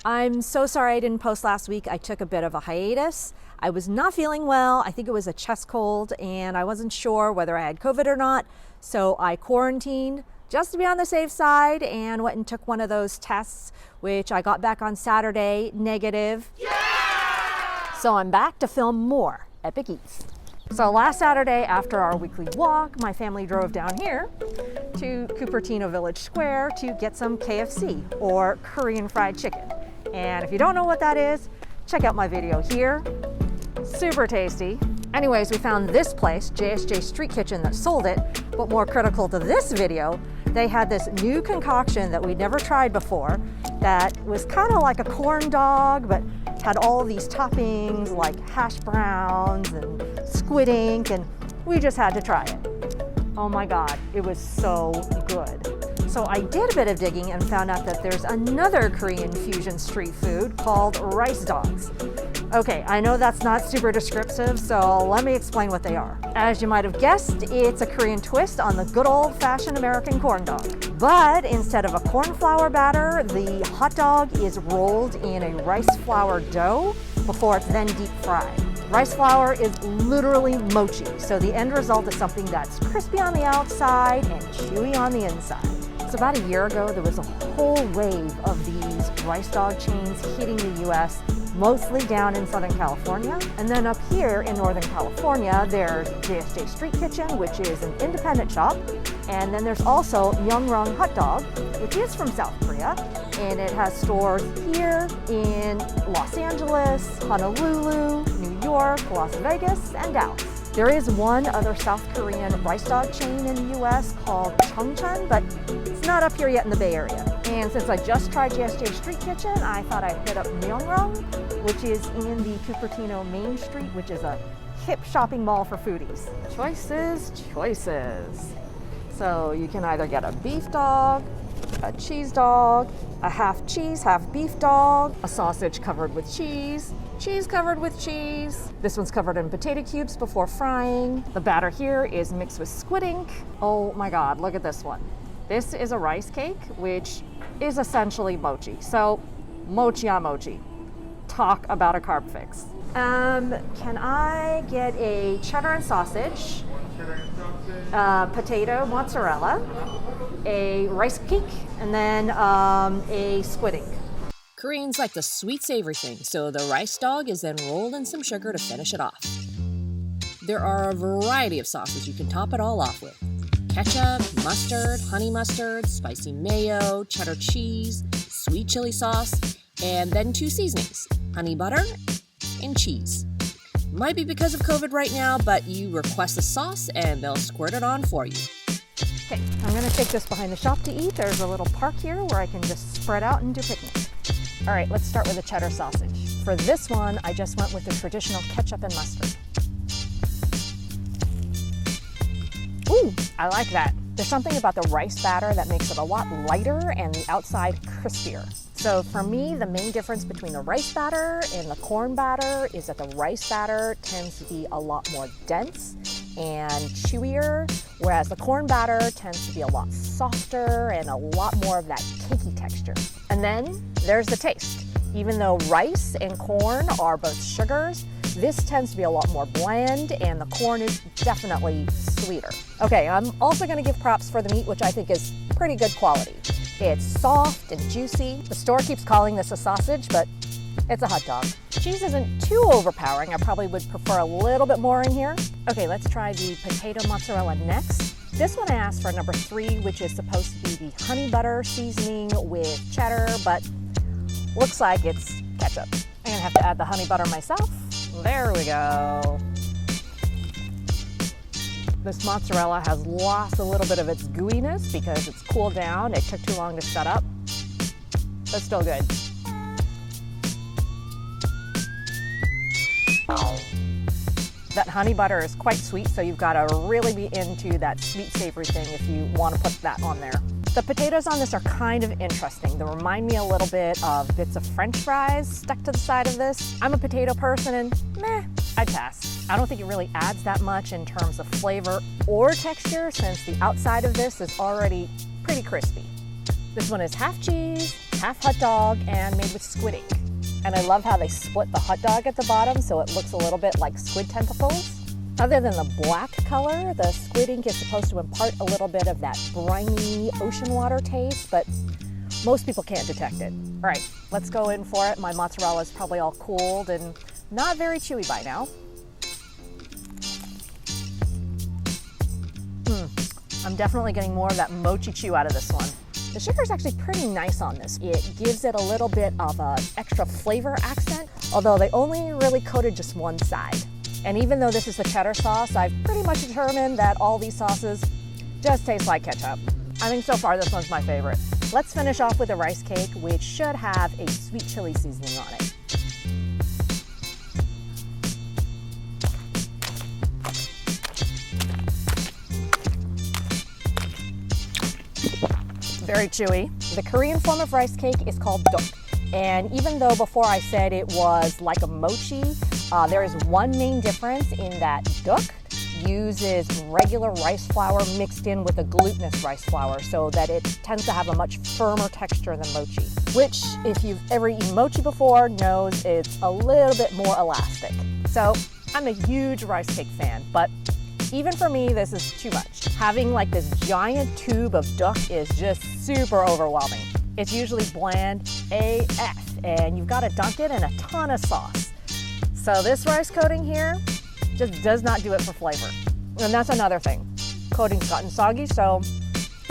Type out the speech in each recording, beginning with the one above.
I'm so sorry I didn't post last week. I took a bit of a hiatus. I was not feeling well. I think it was a chest cold and I wasn't sure whether I had COVID or not. So I quarantined just to be on the safe side and went and took one of those tests, which I got back on Saturday, negative. Yeah! So I'm back to film more Epic Eats. So last Saturday after our weekly walk, my family drove down here to Cupertino Village Square to get some KFC or Korean fried chicken. And if you don't know what that is, check out my video here. Super tasty. Anyways, we found this place, JSJ Street Kitchen, that sold it, but more critical to this video, they had this new concoction that we'd never tried before that was kind of like a corn dog, but had all of these toppings like hash browns and squid ink, and we just had to try it. Oh my God, it was so good. So I did a bit of digging and found out that there's another Korean fusion street food called rice dogs. Okay, I know that's not super descriptive, so let me explain what they are. As you might have guessed, it's a Korean twist on the good old-fashioned American corn dog. But instead of a corn flour batter, the hot dog is rolled in a rice flour dough before it's then deep fried. Rice flour is literally mochi, so the end result is something that's crispy on the outside and chewy on the inside. So about a year ago, there was a whole wave of these rice dog chains hitting the US, mostly down in Southern California. And then up here in Northern California, there's JSJ Street Kitchen, which is an independent shop. And then there's also Myungrang Hot Dog, which is from South Korea. And it has stores here in Los Angeles, Honolulu, New York, Las Vegas, and Dallas. There is one other South Korean rice dog chain in the US called Chungcheon, but it's not up here yet in the Bay Area. And since I just tried JSJ Street Kitchen, I thought I'd hit up Myungrang, which is in the Cupertino Main Street, which is a hip shopping mall for foodies. Choices, choices. So you can either get a beef dog, a cheese dog, a half cheese, half beef dog, a sausage covered with cheese, cheese covered with cheese. This one's covered in potato cubes before frying. The batter here is mixed with squid ink. Oh my God, look at this one. This is a rice cake, which is essentially mochi. So mochi on mochi. Talk about a carb fix. Can I get a cheddar and sausage, potato mozzarella, a rice cake, and then a squid ink? Koreans like the sweet savory thing, so the rice dog is then rolled in some sugar to finish it off. There are a variety of sauces you can top it all off with. Ketchup, mustard, honey mustard, spicy mayo, cheddar cheese, sweet chili sauce, and then 2 seasonings, honey butter and cheese. Might be because of COVID right now, but you request the sauce and they'll squirt it on for you. Okay, I'm gonna take this behind the shop to eat. There's a little park here where I can just spread out and do picnics. All right, let's start with the cheddar sausage. For this one, I just went with the traditional ketchup and mustard. Ooh, I like that. There's something about the rice batter that makes it a lot lighter and the outside crispier. So for me, the main difference between the rice batter and the corn batter is that the rice batter tends to be a lot more dense and chewier, whereas the corn batter tends to be a lot softer and a lot more of that cakey texture. And then there's the taste. Even though rice and corn are both sugars, this tends to be a lot more bland and the corn is definitely sweeter. Okay, I'm also gonna give props for the meat, which I think is pretty good quality. It's soft and juicy. The store keeps calling this a sausage, but it's a hot dog. Cheese isn't too overpowering. I probably would prefer a little bit more in here. Okay, let's try the potato mozzarella next. This one I asked for number 3, which is supposed to be the honey butter seasoning with cheddar, but looks like it's ketchup. I'm gonna have to add the honey butter myself. There we go. This mozzarella has lost a little bit of its gooiness because it's cooled down. It took too long to set up, but still good. That honey butter is quite sweet, so you've got to really be into that sweet savory thing if you want to put that on there. The potatoes on this are kind of interesting. They remind me a little bit of bits of French fries stuck to the side of this. I'm a potato person and meh, I'd pass. I don't think it really adds that much in terms of flavor or texture since the outside of this is already pretty crispy. This one is half cheese, half hot dog and made with squid ink. And I love how they split the hot dog at the bottom so it looks a little bit like squid tentacles. Other than the black color, the squid ink is supposed to impart a little bit of that briny ocean water taste, but most people can't detect it. All right, let's go in for it. My mozzarella is probably all cooled and not very chewy by now. I'm definitely getting more of that mochi chew out of this one. The sugar is actually pretty nice on this. It gives it a little bit of an extra flavor accent, although they only really coated just one side. And even though this is the cheddar sauce, I've pretty much determined that all these sauces just taste like ketchup. I think so far this one's my favorite. Let's finish off with a rice cake, which should have a sweet chili seasoning on it. Very chewy. The Korean form of rice cake is called dok. And even though before I said it was like a mochi, there is one main difference in that dok uses regular rice flour mixed in with a glutinous rice flour so that it tends to have a much firmer texture than mochi, which if you've ever eaten mochi before knows it's a little bit more elastic. So I'm a huge rice cake fan, but even for me, this is too much. Having like this giant tube of dok is just super overwhelming. It's usually bland AF, and you've got to dunk it in a ton of sauce. So this rice coating here just does not do it for flavor. And that's another thing. Coating's gotten soggy, so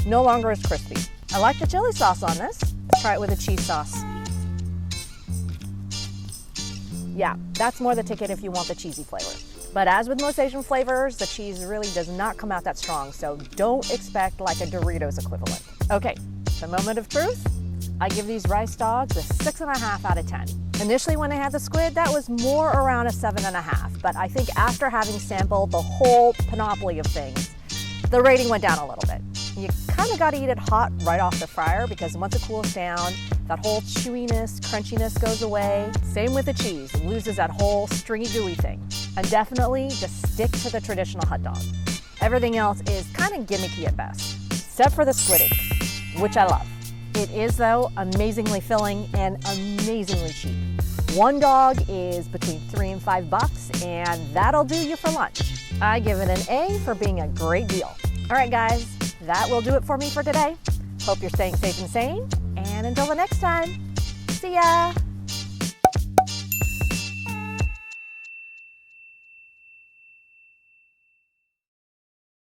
no longer as crispy. I like the chili sauce on this. Let's try it with a cheese sauce. Yeah, that's more the ticket if you want the cheesy flavor. But as with most Asian flavors, the cheese really does not come out that strong, so don't expect like a Doritos equivalent. Okay, the moment of truth. I give these rice dogs a 6.5 out of 10. Initially when I had the squid, that was more around a 7.5, but I think after having sampled the whole panoply of things, the rating went down a little bit. You kind of got to eat it hot right off the fryer because once it cools down, that whole chewiness, crunchiness goes away. Same with the cheese, it loses that whole stringy gooey thing. And definitely just stick to the traditional hot dog. Everything else is kind of gimmicky at best, except for the squid ink, which I love. It is though amazingly filling and amazingly cheap. One dog is between $3 and $5, and that'll do you for lunch. I give it an A for being a great deal. All right guys, that will do it for me for today. Hope you're staying safe and sane, and until the next time, see ya!